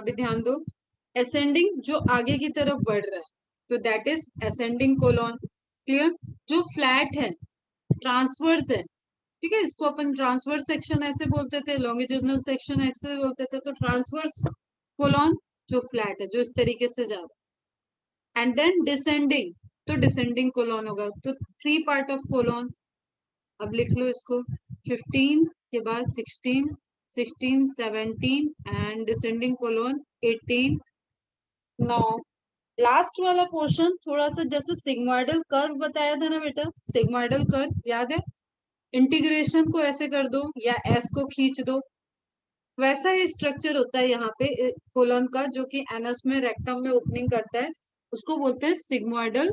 अभी ध्यान दो, असेंडिंग जो आगे की तरफ बढ़ रहा है तो that is ascending colon. Clear? जो फ्लैट है, ट्रांसवर्स है, ठीक है, इसको अपन ट्रांसवर्स सेक्शन ऐसे बोलते थे, लॉन्गिट्यूडिनल सेक्शन ऐसे बोलते थे, तो ट्रांसवर्स कोलॉन जो फ्लैट है, जो इस तरीके से जा रहा है। एंड देन डिसेंडिंग, तो डिसेंडिंग कोलॉन होगा। तो थ्री पार्ट ऑफ कोलॉन, अब लिख लो इसको, 15 के बाद 16, 16 17 एंड डिसेंडिंग कोलॉन 18 9। लास्ट वाला पोर्शन थोड़ा सा जैसे सिग्मोइडल कर्व बताया था ना बेटा, सिग्मोइडल कर्व याद है, इंटीग्रेशन को ऐसे कर दो या एस को खींच दो, वैसा ही स्ट्रक्चर होता है यहाँ पे कोलन का, जो कि एनस में रेक्टम में ओपनिंग करता है, उसको बोलते हैं सिग्मोइडल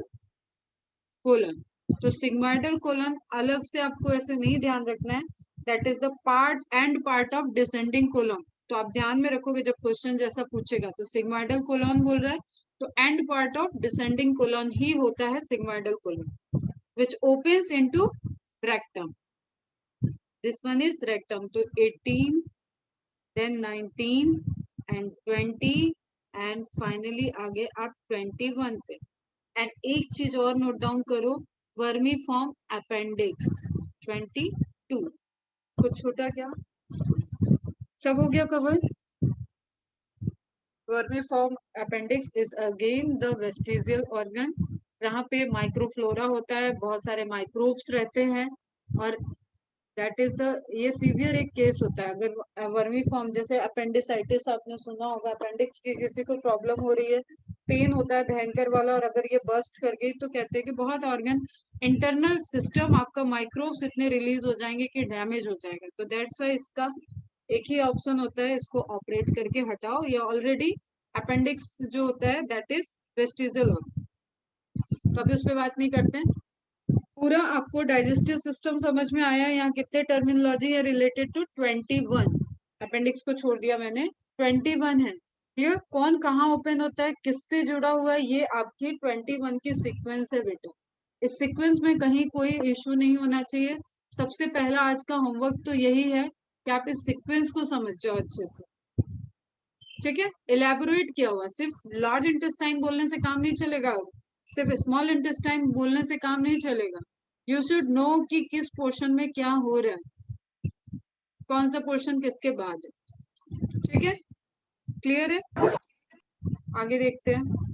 कोलन। तो सिग्मोइडल कोलन अलग से आपको ऐसे नहीं ध्यान रखना है, that is the part and part of descending colon. तो आप ध्यान में रखोगे जब क्वेश्चन जैसा पूछेगा, तो सिग्मोइडल कोलन बोल रहा है तो end part of descending colon ही होता है sigmoidal colon, which opens into rectum. This one is rectum. तो 18, then 19 and 20 and finally आगे आप 21 पे। एंड एक चीज और नोट डाउन करो, वर्मी फॉर्म अपेंडिक्स 22। कुछ छोटा क्या? सब हो गया cover? Vermi form appendix is again the vestigial organ, जहाँ पे माइक्रोफ्लोरा होता है, बहुत सारे माइक्रोब्स रहते हैं, और दैट इज द, ये सीवियर एक केस होता है अगर वर्मी फॉर्म, जैसे अपेंडिसाइटिस आपने सुना होगा, अपेंडिक्स की किसी को प्रॉब्लम हो रही है, पेन होता है भयंकर वाला, और अगर ये बस्ट कर गई तो कहते हैं कि बहुत ऑर्गन, इंटरनल सिस्टम आपका माइक्रोब्स इतने रिलीज हो जाएंगे कि डैमेज हो जाएगा। तो दैट्स वाई इसका एक ही ऑप्शन होता है, इसको ऑपरेट करके हटाओ। ये ऑलरेडी अपेंडिक्स जो होता है दैट इज वेस्टिजियल ऑर्गन, तो अभी उस पर बात नहीं करते हैं। पूरा आपको डाइजेस्टिव सिस्टम समझ में आया? यहाँ कितने टर्मिनोलॉजी है रिलेटेड टू 21, अपेंडिक्स को छोड़ दिया मैंने, 21 है। क्लियर? कौन कहाँ ओपन होता है, किससे जुड़ा हुआ है, ये आपकी 21 की सीक्वेंस है बेटा। इस सीक्वेंस में कहीं कोई इश्यू नहीं होना चाहिए। सबसे पहला आज का होमवर्क तो यही है कि आप इस सीक्वेंस को समझ जाओ अच्छे से, ठीक है? इलेबोरेट किया हुआ, सिर्फ लार्ज इंटेस्टाइन बोलने से काम नहीं चलेगा, सिर्फ स्मॉल इंटेस्टाइन बोलने से काम नहीं चलेगा। यू शुड नो कि किस पोर्शन में क्या हो रहा है, कौन सा पोर्शन किसके बाद है, ठीक है? क्लियर है? आगे देखते हैं।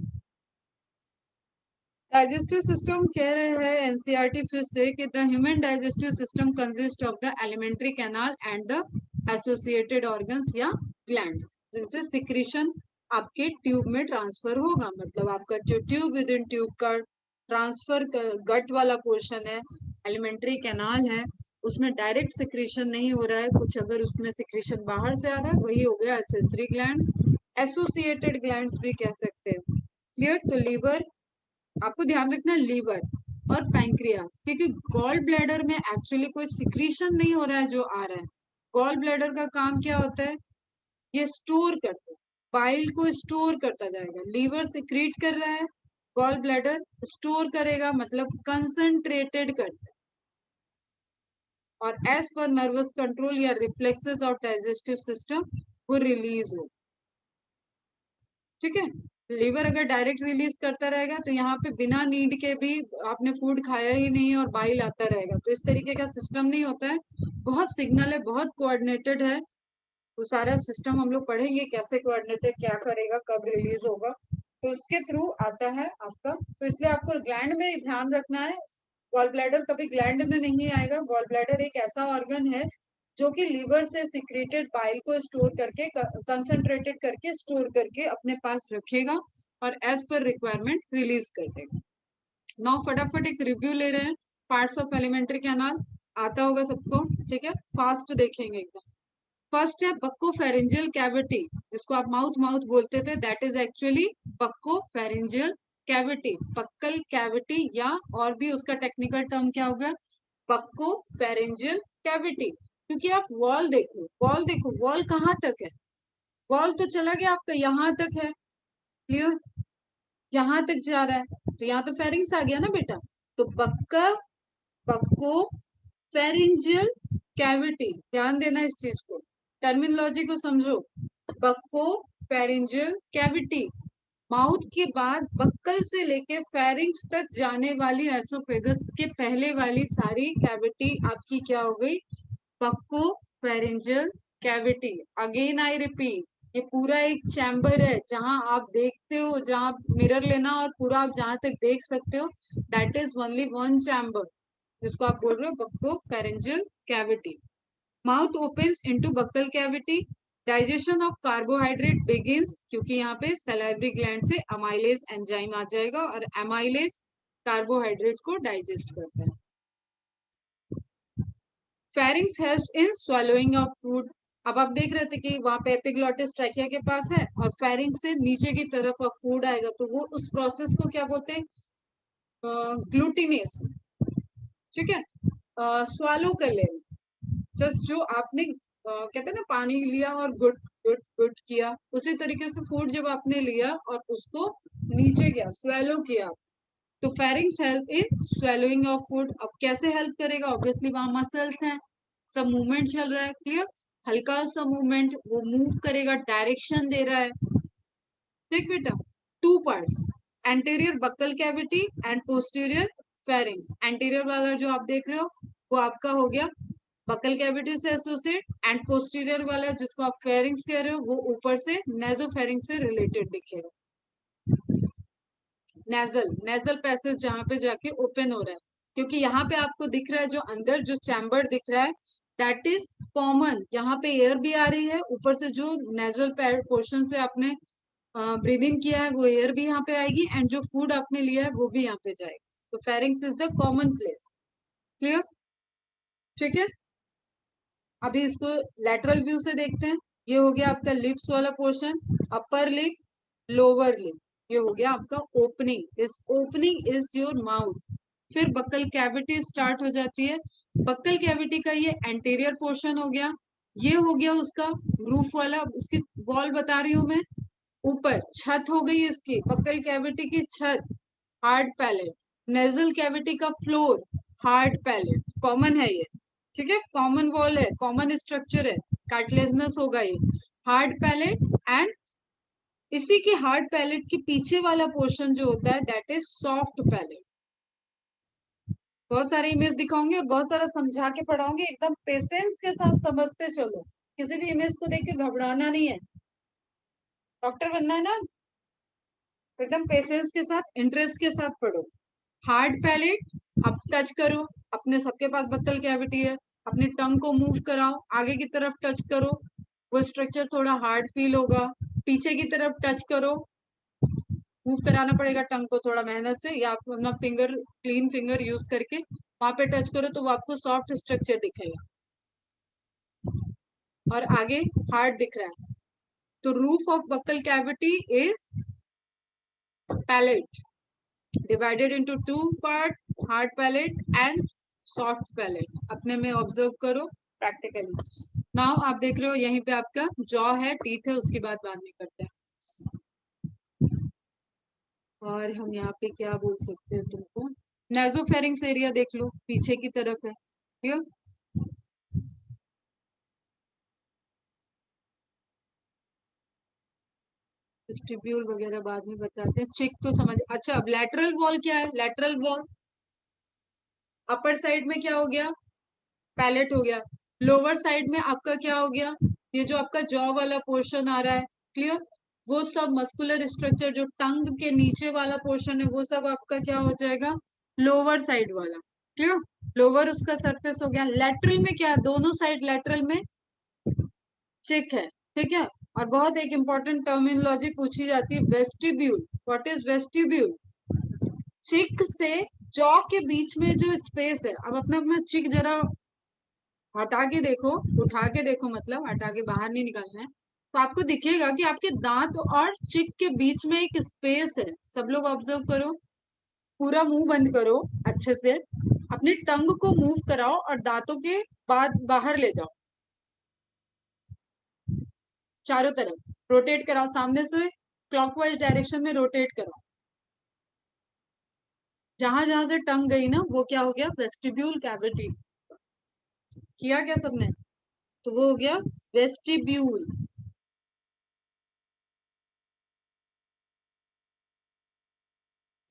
डाइजेस्टिव सिस्टम कह रहे हैं एनसीईआरटी फिर से कि the human digestive system consist of the alimentary canal and the associated organs या ग्लैंड्स, जिनसे सिक्रीशन आपके ट्यूब में ट्रांसफर होगा। मतलब आपका जो ट्यूब विद इन ट्यूब का ट्रांसफर गट वाला पोर्शन है, एलिमेंट्री कैनाल है, उसमें डायरेक्ट सिक्रीशन नहीं हो रहा है, कुछ अगर उसमें सिक्रीशन बाहर से आ रहा है, वही हो गया एसेसरी ग्लैंड्स, एसोसिएटेड ग्लैंड्स भी कह सकते हैं। क्लियर? तो लीवर, आपको ध्यान रखना है, लीवर और पैंक्रियास, क्योंकि गॉल ब्लैडर में एक्चुअली कोई सिक्रीशन नहीं हो रहा है जो आ रहा है। गॉल ब्लैडर का काम क्या होता है? ये स्टोर करता है, बाइल को स्टोर करता जाएगा। लीवर सिक्रीट कर रहा है, गॉल ब्लैडर स्टोर करेगा, मतलब कंसंट्रेटेड करता है, और एज पर नर्वस कंट्रोल या रिफ्लेक्सेस ऑफ डाइजेस्टिव सिस्टम वो रिलीज हो, ठीक है? लीवर अगर डायरेक्ट रिलीज करता रहेगा तो यहाँ पे बिना नीड के भी आपने फूड खाया ही नहीं और बाइल आता रहेगा, तो इस तरीके का सिस्टम नहीं होता है। बहुत सिग्नल है, बहुत कोऑर्डिनेटेड है, वो सारा सिस्टम हम लोग पढ़ेंगे कैसे कोऑर्डिनेटेड, क्या करेगा, कब रिलीज होगा, तो उसके थ्रू आता है आपका। तो इसलिए आपको ग्लैंड में ध्यान रखना है, गॉल ब्लैडर कभी ग्लैंड में नहीं आएगा। गॉल ब्लैडर एक ऐसा ऑर्गन है जो कि लीवर से सिक्रेटेड बाइल को स्टोर करके, कंसंट्रेटेड करके स्टोर करके अपने पास रखेगा और एज पर रिक्वायरमेंट रिलीज कर देगा। नाउ फटाफट एक रिव्यू ले रहे हैं, पार्ट्स ऑफ एलिमेंट्री कैनाल आता होगा सबको, ठीक है? फास्ट देखेंगे एकदम। फर्स्ट है बक्कोफेरेंजियल कैविटी, जिसको आप माउथ माउथ बोलते थे, that is actually buccopharyngeal cavity, buccal cavity, या और भी उसका टेक्निकल टर्म क्या होगा, बक्कोफेरेंजियल कैविटी। क्योंकि आप वॉल देखो, वॉल देखो, वॉल कहाँ तक है, वॉल तो चला गया आपका यहाँ तक है, क्लियर? यहाँ तक जा रहा है, तो यहाँ तो फेरिंग्स आ गया ना बेटा। तो बक्को फेरिंजियल कैविटी, ध्यान देना इस चीज को, टर्मिनोलॉजी को समझो। बक्को फेरेंजियल कैविटी। माउथ के बाद बक्कल से लेके फेरिंग्स तक जाने वाली एसोफेगस के पहले वाली सारी कैविटी आपकी क्या हो गई, buccopharyngeal cavity. Again I repeat, ये पूरा एक चैम्बर है जहां आप देखते हो, जहां मिरर लेना और पूरा आप जहां तक देख सकते हो, that is only one chamber, जिसको आप बोल रहे हो buccopharyngeal cavity. Mouth opens into buccal cavity. Digestion of carbohydrate begins, क्योंकि यहाँ पे सलाइवरी ग्लैंड से अमाइलेज एंजाइम आ जाएगा और अमाइलेज कार्बोहाइड्रेट को डाइजेस्ट करता है। Pharynx helps in swallowing of food. अब आप देख रहे थे कि वहां पे एपिग्लॉटिस ट्रैकिया के पास है और फेरिंग्स से नीचे की तरफ फूड आएगा, तो वो उस प्रोसेस को क्या बोलते हैं, ग्लूटिनेस। ठीक है, स्वालो कर ले, जस्ट जो आपने कहते हैं ना पानी लिया और गुट गुट गुट किया, उसी तरीके से फूड जब आपने लिया और उसको नीचे गया, स्वेलो किया, तो pharynx help in swallowing of food. अब कैसे हेल्प करेगा, ऑब्वियसली वहां मसल्स हैं, सब मूवमेंट चल रहा है, क्लियर, हल्का सा मूवमेंट, वो मूव करेगा, डायरेक्शन दे रहा है। ठीक बेटा, two parts, anterior buccal cavity and posterior pharynx. Anterior वाला जो आप देख रहे हो वो आपका हो गया बक्कल कैविटी से एसोसिएट, एंड पोस्टीरियर वाला जिसको आप फेरिंग्स कह रहे हो वो ऊपर से नेजोफेरिंग्स से रिलेटेड दिखेगा। नेजल, नेजल पैसेज जहां पे जाके ओपन हो रहा है, क्योंकि यहाँ पे आपको दिख रहा है जो अंदर जो चैम्बर दिख रहा है, दैट इज कॉमन, यहाँ पे एयर भी आ रही है, ऊपर से जो नेजल पोर्शन से आपने ब्रीदिंग किया है वो एयर भी यहाँ पे आएगी, एंड जो फूड आपने लिया है वो भी यहाँ पे जाएगा, तो pharynx is the common place. Clear, ठीक है। अभी इसको लेटरल व्यू से देखते हैं। ये हो गया आपका लिप्स वाला portion, upper lip, lower lip, ये हो गया आपका opening, this opening is your mouth. फिर बक्कल कैविटी स्टार्ट हो जाती है। बक्कल कैविटी का ये एंटीरियर पोर्शन हो गया, ये हो गया उसका रूफ वाला, उसकी वॉल बता रही हूं मैं, ऊपर छत हो गई इसकी, बक्कल कैविटी की छत, हार्ड पैलेट, नेजल कैविटी का फ्लोर, हार्ड पैलेट, कॉमन है ये, ठीक है, कॉमन वॉल है, कॉमन स्ट्रक्चर है, कार्टिलेजनस होगा ये, हार्ड पैलेट, एंड इसी के हार्ड पैलेट के पीछे वाला पोर्शन जो होता है दैट इज सॉफ्ट पैलेट। बहुत सारे इमेज दिखाऊंगे और बहुत सारा समझा के पढ़ाऊंगे, एकदम पेशेंस के साथ समझते चलो, किसी भी इमेज को देख के घबराना नहीं है, डॉक्टर बनना है ना, एकदम पेशेंस के साथ इंटरेस्ट के साथ पढ़ो। हार्ड पैलेट, अब टच करो, अपने सबके पास बक्कल कैविटी है, अपने टंग को मूव कराओ, आगे की तरफ टच करो, वो स्ट्रक्चर थोड़ा हार्ड फील होगा, पीछे की तरफ टच करो, मूव कराना पड़ेगा टंग को थोड़ा मेहनत से, या आप अपना फिंगर, क्लीन फिंगर यूज करके वहां पे टच करो तो वो आपको सॉफ्ट स्ट्रक्चर दिखेगा, और आगे हार्ड दिख रहा है, तो roof of buccal cavity is palate, divided into two part, hard palate and soft palate। अपने में ऑब्जर्व करो प्रैक्टिकली। नाउ आप देख रहे हो यहीं पे आपका जॉ है, टीथ है, उसकी बात बाद में करते हैं। और हम यहाँ पे क्या बोल सकते हैं तुमको, नेजोफेरिंग्स एरिया देख लो, पीछे की तरफ है, ठीक है। स्टिब्यूल वगैरह बाद में बताते हैं, चिक तो समझ, अच्छा अब लेटरल वॉल क्या है, लेटरल वॉल अपर साइड में क्या हो गया, पैलेट हो गया, लोअर साइड में आपका क्या हो गया, ये जो आपका जॉ वाला पोर्शन आ रहा है, क्लियर, वो सब मस्कुलर स्ट्रक्चर जो टंग के नीचे वाला पोर्शन है वो सब आपका क्या हो जाएगा, लोअर साइड वाला, क्लियर, लोअर उसका सरफेस हो गया। लेटरल में क्या है, दोनों साइड लेटरल में चिक है, ठीक है। और बहुत एक इंपॉर्टेंट टर्मिनोलॉजी पूछी जाती है, वेस्टिब्यूल, व्हाट इज वेस्टिब्यूल, चिक से जॉ के बीच में जो स्पेस है, अब अपना अपना चिक जरा हटा के देखो, उठा के देखो, मतलब हटा के बाहर नहीं निकालना है, तो आपको दिखेगा कि आपके दांत और चिक के बीच में एक स्पेस है, सब लोग ऑब्जर्व करो, पूरा मुंह बंद करो अच्छे से, अपने टंग को मूव कराओ और दांतों के बाद बाहर ले जाओ, चारों तरफ रोटेट कराओ, सामने से क्लॉकवाइज डायरेक्शन में रोटेट कराओ, जहां जहां से टंग गई ना वो क्या हो गया, वेस्टिब्यूल कैविटी, किया क्या सबने, तो वो हो गया वेस्टिब्यूल।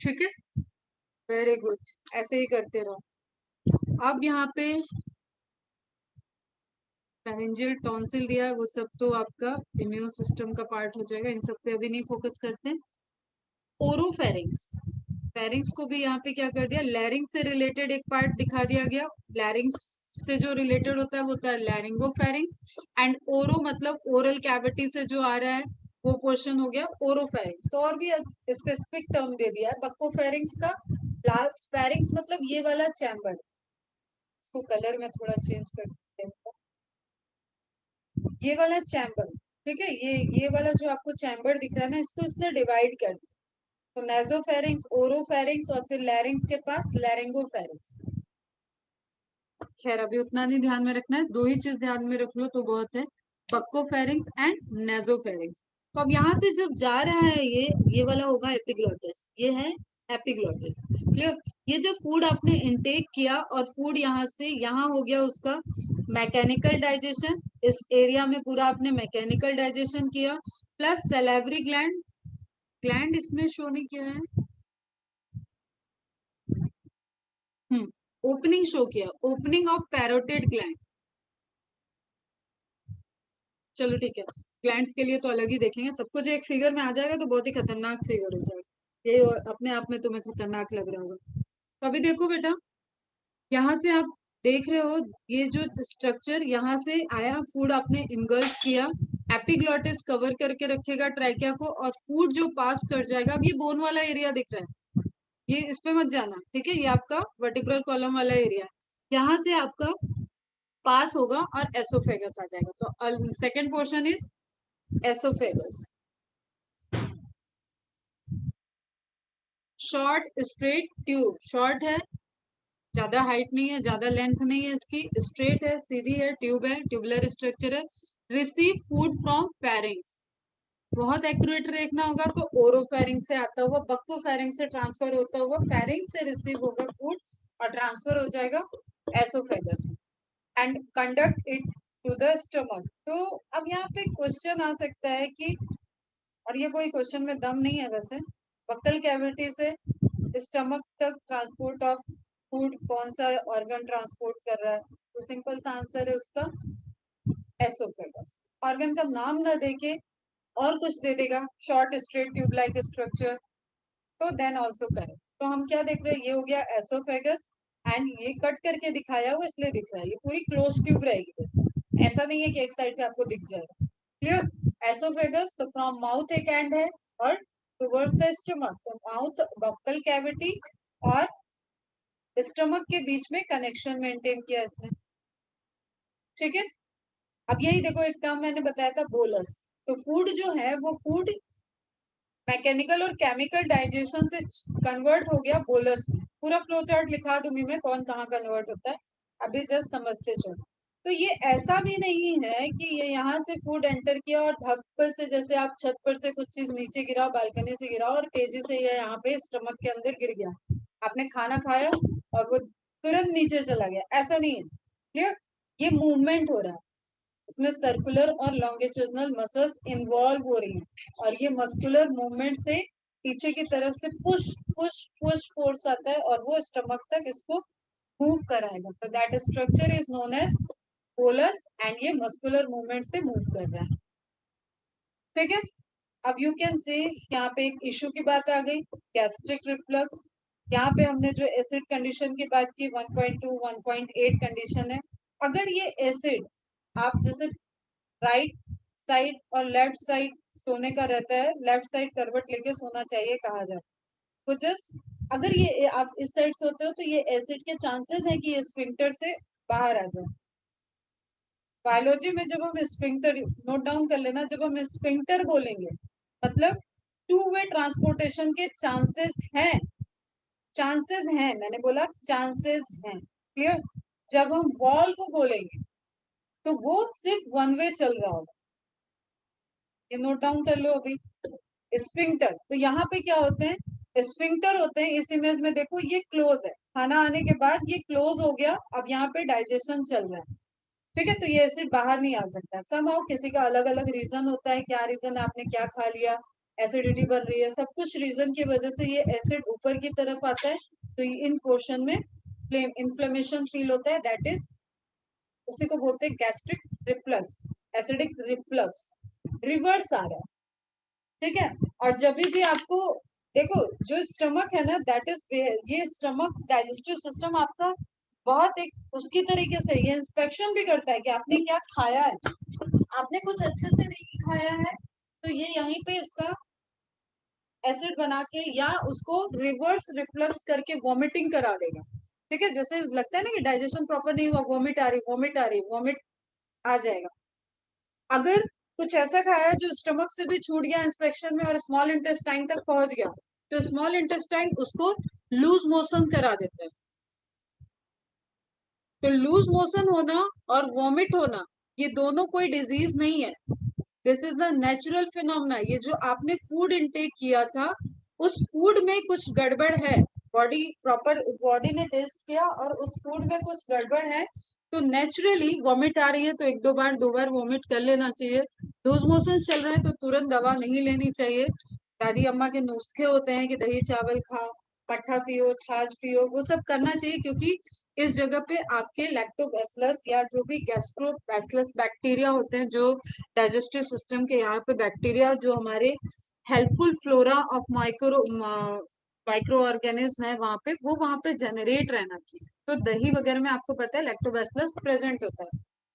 ठीक है, वेरी गुड, ऐसे ही करते रहो। अब यहाँ पे फेरेंजियल टॉन्सिल दिया है, वो सब तो आपका इम्यून सिस्टम का पार्ट हो जाएगा, इन सब पे अभी नहीं फोकस करते हैं। ओरोफेरिंग्स, फेरिंग्स को भी यहाँ पे क्या कर दिया, लैरिंग से रिलेटेड एक पार्ट दिखा दिया गया। लैरिंग्स से जो रिलेटेड होता है वो होता है लैरिंगोफेरिंग्स। एंड ओरो मतलब ओरल कैविटी से जो आ रहा है वो पोर्शन हो गया ओरोफेरिंग्स। तो और भी स्पेसिफिक टर्म दे दिया है बक्कोफेरिंग्स का। लास्ट फेरिंग्स मतलब ये वाला चैम्बर, इसको कलर में थोड़ा चेंज कर देते हैं, ये वाला चैम्बर, ठीक है, ये वाला जो आपको चैम्बर दिख रहा है ना, इसको इसने डिवाइड कर दिया। तो नेजोफेरिंग्स, ओरोफेरिंग्स और फिर लैरिंग्स के पास लैरिंगोफेरिंग्स। खैर अभी उतना नहीं ध्यान में रखना है, दो ही चीज ध्यान में रख लो तो बहुत है, बक्कोफेरिंग्स एंड नेजोफेरिंग्स। तो अब यहाँ से जब जा रहा है ये वाला होगा एपिग्लोटिस, ये है एपिग्लोटिस, क्लियर। ये जब फूड आपने इंटेक किया और फूड यहाँ से यहाँ हो गया उसका मैकेनिकल डाइजेशन, इस एरिया में पूरा आपने मैकेनिकल डाइजेशन किया, प्लस सैलिवरी ग्लैंड, ग्लैंड इसमें शो नहीं किया है, ओपनिंग शो किया, ओपनिंग ऑफ पैरोटिड ग्लैंड। चलो ठीक है, ग्लैंड्स के लिए तो अलग ही देखेंगे, सब कुछ एक फिगर में आ जाएगा तो बहुत ही खतरनाक फिगर हो जाएगा, ये अपने आप में तुम्हें खतरनाक लग रहा होगा। तो अभी देखो बेटा, यहाँ से आप देख रहे हो ये जो स्ट्रक्चर यहाँ से आया, फूड आपने इनगल्फ किया, एपिग्लॉटिस कवर करके रखेगा ट्रैकिया को, और फूड जो पास कर जाएगा, अब ये बोन वाला एरिया दिख रहा है, ये इस पे मत जाना, ठीक है, ये आपका वर्टिब्रल कॉलम वाला एरिया है, यहाँ से आपका पास होगा और एसोफेगस आ जाएगा। तो second portion is oesophagus. Short straight tube, short है, ज्यादा हाइट नहीं है, ज्यादा लेंथ नहीं है इसकी, स्ट्रेट है, सीधी है, ट्यूब है, ट्यूबुलर स्ट्रक्चर है। रिसीव फूड फ्रॉम फेरिंग्स, बहुत एक्यूरेट देखना होगा तो ओरोफेरिंग से आता हुआ बक्कोफेरिंग से ट्रांसफर होता हुआ फेरिंग से रिसीव होगा फूड और ट्रांसफर हो जाएगा एसोफेगस में, and conduct it to the stomach. तो अब यहाँ पे क्वेश्चन आ सकता है कि, और ये कोई क्वेश्चन में दम नहीं है वैसे, बक्कल कैविटी से स्टमक तक ट्रांसपोर्ट ऑफ फूड कौन सा ऑर्गन ट्रांसपोर्ट कर रहा है, तो सिंपल सा आंसर है उसका एसोफेगस। ऑर्गन का नाम ना देके और कुछ दे देगा, short straight tube like structure, तो देन ऑल्सो करें। तो हम क्या देख रहे हैं, ये हो गया एसोफेगस, एंड ये कट करके दिखाया हुआ इसलिए दिख रहा है, ये पूरी क्लोज ट्यूब रहेगी, ऐसा नहीं है कि एक साइड से आपको दिख जाएगा, क्लियर। एसोफेगस तो फ्रॉम माउथ एक एंड है और टुवर्ड्स द स्टमक, तो माउथ बक्कल कैविटी और स्टमक के बीच में कनेक्शन मेंटेन किया इसने, ठीक है। अब यही देखो, एक टर्म मैंने बताया था बोलस, तो फूड जो है वो फूड मैकेनिकल और केमिकल डाइजेशन से कन्वर्ट हो गया बोलस में, पूरा फ्लो चार्ट लिखा दूंगी मैं कौन कहाँ कन्वर्ट होता है, अभी जस्ट समझते चलो। तो ये ऐसा भी नहीं है कि ये यहाँ से फूड एंटर किया और धप पर से, जैसे आप छत पर से कुछ चीज नीचे गिरा, बालकनी से गिरा और तेजी से ये यहाँ पे स्टमक के अंदर गिर गया, आपने खाना खाया और वो तुरंत नीचे चला गया, ऐसा नहीं है, क्लियर। ये मूवमेंट हो रहा है, इसमें सर्कुलर और लॉन्गिट्यूडनल मसल्स इन्वॉल्व हो रही हैं, और ये मस्कुलर मूवमेंट से पीछे की तरफ से पुश पुश पुश फोर्स आता है और वो स्टमक तक इसको मूव कराएगा, तो that structure is known as bolus, and ये मस्कुलर मूवमेंट से मूव कर रहा है, ठीक है। अब यू कैन से यहाँ पे एक इश्यू की बात आ गई, गैस्ट्रिक रिफ्लक्स। यहाँ पे हमने जो एसिड कंडीशन की बात की 1.2 1.8 कंडीशन है, अगर ये एसिड आप जैसे राइट साइड और लेफ्ट साइड सोने का रहता है, लेफ्ट साइड करवट लेके सोना चाहिए कहा जाता है, तो जस्ट अगर ये आप इस साइड सोते हो तो ये एसिड के चांसेस है कि ये स्फिंक्टर से बाहर आ जाए। बायोलॉजी में जब हम स्फिंक्टर, नोट डाउन कर लेना, जब हम स्फिंक्टर बोलेंगे मतलब टू वे ट्रांसपोर्टेशन के चांसेस हैं, मैंने बोला चांसेस हैं, क्लियर। जब हम वॉल को बोलेंगे तो वो सिर्फ वन वे चल रहा होगा, ये नोट डाउन कर लो अभी। स्फिंक्टर, तो यहाँ पे क्या होते हैं, स्फिंक्टर होते हैं, इस इमेज में देखो ये क्लोज है, खाना आने के बाद ये क्लोज हो गया, अब यहाँ पे डाइजेशन चल रहा है, ठीक है, तो ये एसिड बाहर नहीं आ सकता, समहाउ किसी का अलग अलग रीजन होता है, क्या रीजन, आपने क्या खा लिया, एसिडिटी बन रही है, सब कुछ रीजन की वजह से ये एसिड ऊपर की तरफ आता है, तो इन पोर्शन में इन्फ्लेमेशन फील होता है, दैट इज उसी को बोलते हैं gastric reflux, acidic reflux, reverse आ रहा है, ठीक है। और जब भी आपको देखो जो स्टमक है ना, दैट इज, ये स्टमक डाइजेस्टिव सिस्टम आपका बहुत एक उसकी तरीके से ये इंस्पेक्शन भी करता है कि आपने क्या खाया है, आपने कुछ अच्छे से नहीं खाया है तो ये यहीं पे इसका एसिड बना के या उसको रिवर्स रिफ्लक्स करके वॉमिटिंग करा देगा, ठीक है। जैसे लगता है ना कि डाइजेशन प्रॉपर नहीं हुआ, वॉमिट आ रही, वॉमिट आ रही, वॉमिट आ जाएगा। अगर कुछ ऐसा खाया जो स्टमक से भी छूट गया इंस्पेक्शन में और स्मॉल इंटेस्टाइन तक पहुंच गया, तो स्मॉल इंटेस्टाइन उसको लूज मोशन करा देता है। तो लूज मोशन होना और वॉमिट होना ये दोनों कोई डिजीज नहीं है, this is the natural phenomena. ये जो आपने फूड इनटेक किया था उस फूड में कुछ गड़बड़ है, बॉडी ने टेस्ट किया और उस फूड में कुछ गड़बड़ है, तो नेचुरली वॉमिट आ रही है तो एक दो बार वॉमिट कर लेना चाहिए। लूज मोशन चल रहा है तो तुरंत दवा नहीं लेनी चाहिए। दादी अम्मा के नुस्खे होते हैं कि दही चावल खाओ, मट्ठा पियो, छाछ पियो, वो सब करना चाहिए, क्योंकि इस जगह पे आपके लैक्टोबैसिलस या जो भी गैस्ट्रोबैसिलस बैक्टीरिया होते हैं, जो डाइजेस्टिव सिस्टम के यहाँ पे बैक्टीरिया जो हमारे helpful flora of micro organism है वहां पे, वो वहां पे जनरेट रहना चाहिए। तो दही वगैरह में आपको पता है लैक्टोबैसिलस प्रेजेंट होता है,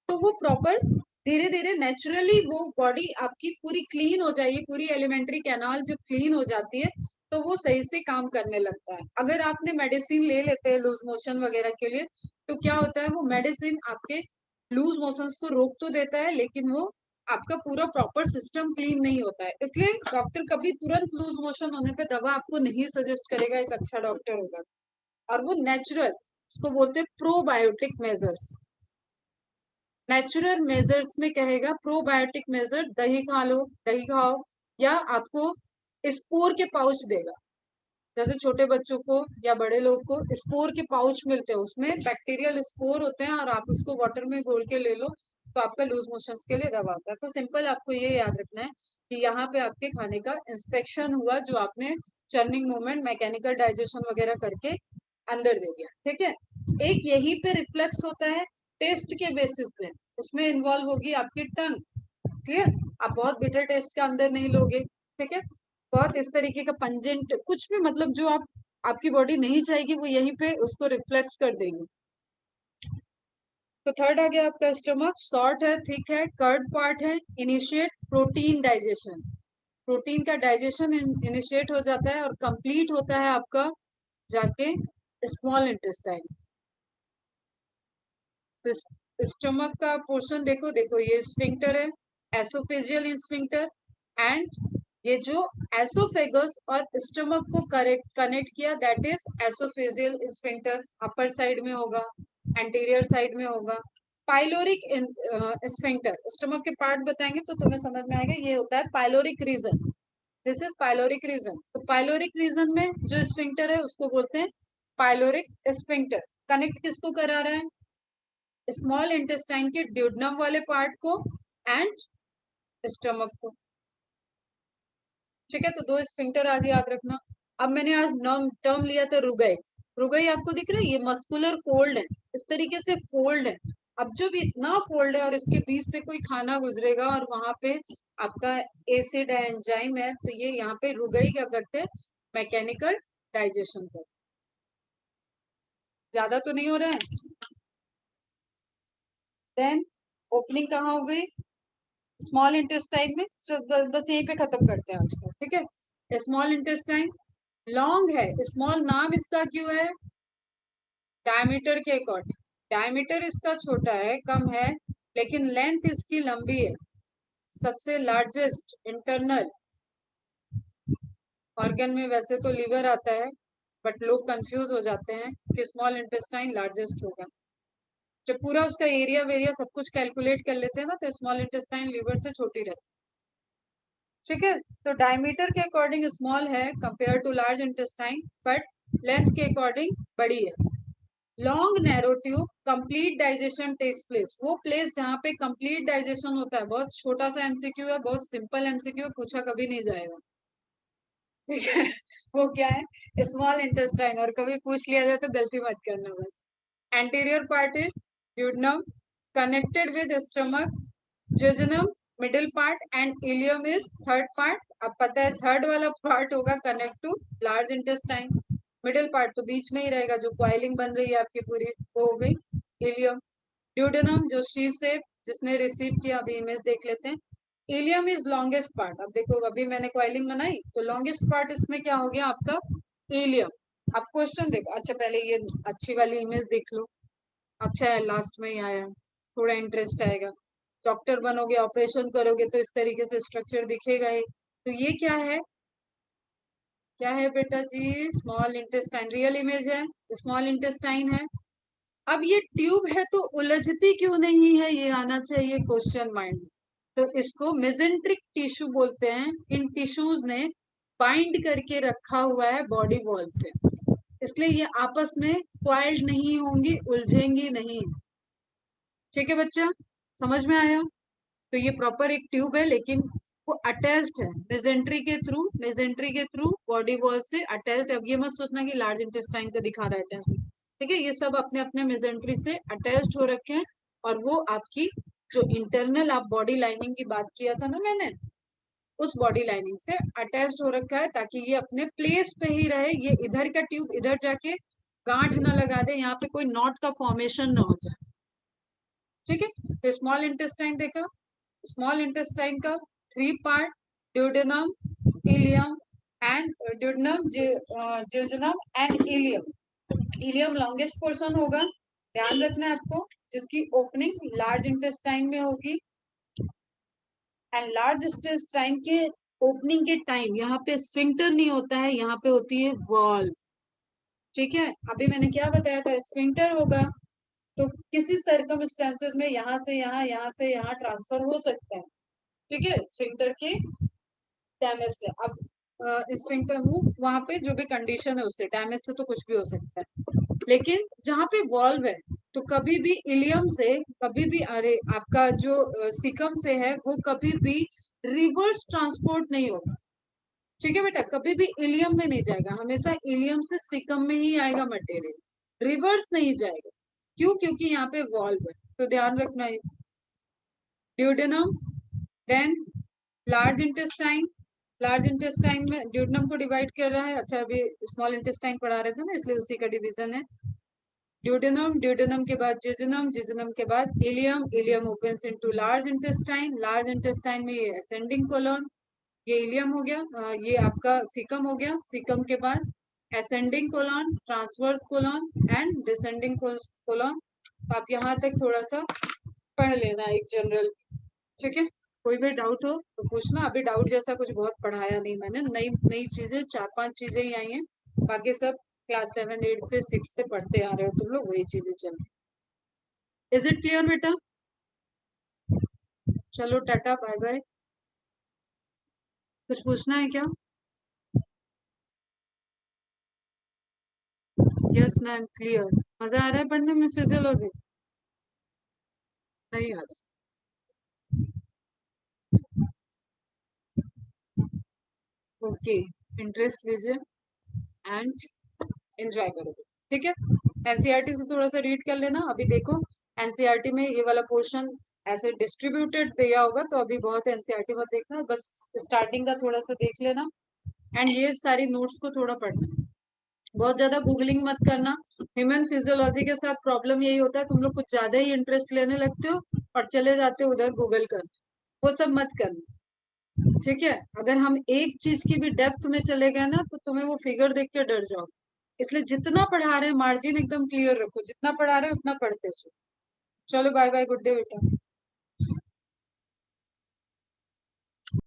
तो वो प्रॉपर धीरे धीरे नेचुरली वो बॉडी आपकी पूरी क्लीन हो जाएगी, पूरी एलिमेंट्री कैनाल जब क्लीन हो जाती है तो वो सही से काम करने लगता है। अगर आपने मेडिसिन ले लेते हैं लूज मोशन वगैरह के लिए, तो क्या होता है वो मेडिसिन आपके लूज मोशंस को रोक तो देता है, लेकिन वो आपका पूरा प्रॉपर सिस्टम क्लीन नहीं होता है। इसलिए डॉक्टर कभी तुरंत लूज मोशन होने पे दवा आपको नहीं सजेस्ट करेगा, एक अच्छा डॉक्टर होगा। और वो नेचुरल, इसको बोलते हैं प्रोबायोटिक मेजर्स, नेचुरल मेजर्स में कहेगा प्रोबायोटिक मेजर, दही खा लो, दही खाओ, या आपको स्पोर के पाउच देगा, जैसे छोटे बच्चों को या बड़े लोग को स्पोर के पाउच मिलते हैं, उसमें बैक्टीरियल स्पोर होते हैं और आप उसको वाटर में घोल के ले लो तो आपका लूज मोशंस के लिए दवा होता है। तो सिंपल आपको ये याद रखना है कि यहाँ पे आपके खाने का इंस्पेक्शन हुआ, जो आपने चर्निंग मूवमेंट, मैकेनिकल डाइजेशन वगैरह करके अंदर दे दिया, ठीक है। एक यही पे रिफ्लेक्स होता है टेस्ट के बेसिस पे, उसमें इन्वॉल्व होगी आपकी टंग, क्लियर। आप बहुत बिटर टेस्ट के अंदर नहीं लोगे, ठीक है। बहुत इस तरीके का पंजेंट कुछ भी, मतलब जो आप आपकी बॉडी नहीं चाहेगी वो यहीं पे उसको रिफ्लेक्स कर देगी। तो थर्ड आ गया आपका स्टमक, शॉर्ट है, थिक है, कर्ड पार्ट है, इनिशिएट प्रोटीन डाइजेशन, प्रोटीन का डाइजेशन इनिशिएट हो जाता है और कंप्लीट होता है आपका जाके स्मॉल इंटेस्टाइन। तो स्टमक का पोर्शन देखो, देखो ये स्फिंक्टर है, एसोफेजियल स्फिंक्टर, एंड ये जो एसोफेगस और स्टमक को कनेक्ट किया that is oesophageal sphincter, upper side में होगा, एंटीरियर साइड में होगा। पाइलोरिक स्फिंक्टर, स्टमक के पार्ट बताएंगे तो तुम्हें समझ में आएगा, ये होता है pyloric region, this is pyloric region. तो पाइलोरिक रीजन में जो स्फिंक्टर है उसको बोलते हैं पाइलोरिक स्फिंक्टर। कनेक्ट किसको करा रहा है, स्मॉल इंटेस्टाइन के ड्यूडनम वाले पार्ट को एंड स्टमक को, ठीक है। तो दो स्फिंक्टर आज याद रखना। अब मैंने आज नॉम टर्म लिया था रुगई, रुगई आपको दिख रहा है, ये मस्कुलर फोल्ड है, इस तरीके से फोल्ड है। अब जब इतना फोल्ड है और इसके बीच से कोई खाना गुजरेगा और वहां पे आपका एसिड है, एंजाइम है, तो ये यहाँ पे रुगई क्या करते हैं, मैकेनिकल डाइजेशन कर, ज्यादा तो नहीं हो रहा है। देन ओपनिंग कहाँ हो गई, स्मॉल इंटेस्टाइन में। बस यहीं पे खत्म करते हैं आज का, ठीक है। स्मॉल इंटेस्टाइन लॉन्ग है, स्मॉल नाम इसका क्यों है, डायमीटर के अकॉर्डिंग, डायमीटर इसका छोटा है, कम है, लेकिन लेंथ इसकी लंबी है। सबसे लार्जेस्ट इंटरनल ऑर्गन में वैसे तो लीवर आता है, बट लोग कंफ्यूज हो जाते हैं कि स्मॉल इंटेस्टाइन लार्जेस्ट होगा। जब पूरा उसका एरिया वेरिया सब कुछ कैलकुलेट कर लेते हैं ना, तो स्मॉल इंटेस्टाइन लीवर से छोटी रहती है, ठीक है। तो डायमीटर के अकॉर्डिंग स्मॉल है compare to large intestine, but length के अकॉर्डिंग बड़ी है। Long narrow tube, complete digestion takes place, वो प्लेस जहाँ पे कंप्लीट डाइजेशन होता है। बहुत छोटा सा एमसीक्यू है, बहुत सिंपल एमसीक्यू, पूछा कभी नहीं जाएगा। ठीक है, वो क्या है, स्मॉल इंटेस्टाइन, और कभी पूछ लिया जाए तो गलती मत करना बस। Anterior part is duodenum, connected with stomach, jejunum middle part, and ileum is third part. अब पता है थर्ड वाला पार्ट होगा connect to large intestine, middle part तो बीच में ही रहेगा, जो क्वाइलिंग बन रही है आपकी पूरी वो हो गई इलियम। ड्यूडेनम जो शी शेप, जिसने रिसीव किया, अभी इमेज देख लेते हैं। Ilium is longest part. अब देखो अभी मैंने क्वाइलिंग बनाई तो लॉन्गेस्ट पार्ट इसमें क्या हो गया आपका इलियम। अब क्वेश्चन देखो, अच्छा पहले ये अच्छी वाली इमेज देख लो, अच्छा है लास्ट में ही आया, थोड़ा इंटरेस्ट आएगा। डॉक्टर बनोगे, ऑपरेशन करोगे तो इस तरीके से स्ट्रक्चर दिखेगा ही। तो ये क्या है, क्या है बेटा जी, स्मॉल इंटेस्टाइन, रियल इमेज है, स्मॉल इंटेस्टाइन है। अब ये ट्यूब है तो उलझती क्यों नहीं है, ये आना चाहिए क्वेश्चन माइंड। तो इसको मेसेंट्रिक टिश्यू बोलते हैं। इन टिश्यूज ने बाइंड करके रखा हुआ है बॉडी वॉल से, इसलिए ये आपस में क्वाइल्ड नहीं होंगी, उलझेंगी नहीं। ठीक है बच्चा, समझ में आया। तो ये प्रॉपर एक ट्यूब है, लेकिन वो अटैच्ड है मेसेंट्री के थ्रू, मेसेंट्री के थ्रू बॉडी वॉल से अटैच्ड। अब ये मत सोचना कि लार्ज इंटेस्टाइन का दिखा रहा है अटैचमेंट, ठीक है, ये सब अपने अपने मेसेंट्री से अटैच्ड हो रखे हैं। और वो आपकी जो इंटरनल आप बॉडी लाइनिंग की बात किया था ना मैंने, उस बॉडी लाइनिंग से अटैच्ड हो रखा है, ताकि ये अपने प्लेस पे ही रहे, ये इधर का ट्यूब इधर जाके गांठ ना लगा दे, यहाँ पे कोई नॉट का फॉर्मेशन ना हो जाए। ठीक है, तो स्मॉल इंटेस्टाइन देखा, स्मॉल इंटेस्टाइन का three part, duodenum, ileum and duodenum, jejunum and ileum. Ileum longest portion होगा, ध्यान रखना है आपको, जिसकी ओपनिंग लार्ज इंटेस्टाइन में होगी। एंड लार्ज इंटेस्टाइन के ओपनिंग के टाइम यहाँ पे स्फिंक्टर नहीं होता है, यहाँ पे होती है वॉल्व। ठीक है, अभी मैंने क्या बताया था, स्फिंक्टर होगा तो किसी सर्कमस्टेंसेस में यहाँ से यहाँ, यहाँ से यहाँ ट्रांसफर हो सकता है। ठीक है, स्फिंक्टर के डैमेज से। अब स्फिंक्टर मूव वहां पे जो भी कंडीशन है उससे, डैमेज से तो कुछ भी हो सकता है, लेकिन जहाँ पे वॉल्व है तो कभी भी इलियम से, कभी भी, अरे आपका जो सिकम से है वो कभी भी रिवर्स ट्रांसपोर्ट नहीं होगा। ठीक है बेटा, कभी भी इलियम में नहीं जाएगा, हमेशा इलियम से सिकम में ही आएगा मटेरियल, रिवर्स नहीं जाएगा। क्यों, क्योंकि यहाँ पे वॉल्व है, तो ध्यान रखना है। Duodenum, then large intestine, large intestine में ड्यूडेनम को डिवाइड कर रहा है। अच्छा अभी स्मॉल इंटेस्टाइन पढ़ा रहे थे ना, इसलिए उसी का डिवीजन है। ड्यूडेनम, ड्यूडेनम के बाद जेजुनम, जेजुनम के बाद ileum, ileum opens into large intestine, large intestine में ये असेंडिंग कोलन, ये इलियम हो गया, ये आपका सिकम हो गया, सिकम के बाद ascending colon, transverse colon and descending colon. आप यहाँ तक थोड़ा सा पढ़ लेना एक जनरल। ठीक है, कोई भी डाउट हो तो पूछना, अभी डाउट जैसा कुछ बहुत पढ़ाया नहीं मैंने, नई नई चीजें, चार पांच चीजें ही आई हैं, बाकी सब क्लास 7 8 से 6 से पढ़ते आ रहे हो तुम लोग, वही चीजें चल। इज इट क्लियर बेटा? चलो टाटा बाय बाय। कुछ पूछना है क्या? Yes ma'am clear. मजा आ रहा है पढ़ने में फिजियोलॉजी? नहीं आ रहा? ओके, इंटरेस्ट लीजिए एंड एंजॉय करोगे। ठीक है, एनसीईआरटी से थोड़ा सा रीड कर लेना। अभी देखो एनसीईआरटी में ये वाला पोर्शन ऐसे डिस्ट्रीब्यूटेड दिया होगा, तो अभी बहुत एनसीईआरटी मत देखना, बस स्टार्टिंग का थोड़ा सा देख लेना। एंड ये सारी नोट्स को थोड़ा पढ़ना, बहुत ज्यादा गूगलिंग मत करना। ह्यूमन फिजियोलॉजी के साथ प्रॉब्लम यही होता है, तुम लोग कुछ ज्यादा ही इंटरेस्ट लेने लगते हो और चले जाते हो उधर गूगल कर, वो सब मत करना। ठीक है, अगर हम एक चीज की भी डेप्थ में चले गए ना तो तुम्हें वो फिगर देख के डर जाओ। इसलिए जितना पढ़ा रहे हैं मार्जिन एकदम क्लियर रखो, जितना पढ़ा रहे हैं उतना पढ़ते चलो। चलो बाय बाय, गुड डे बेटा।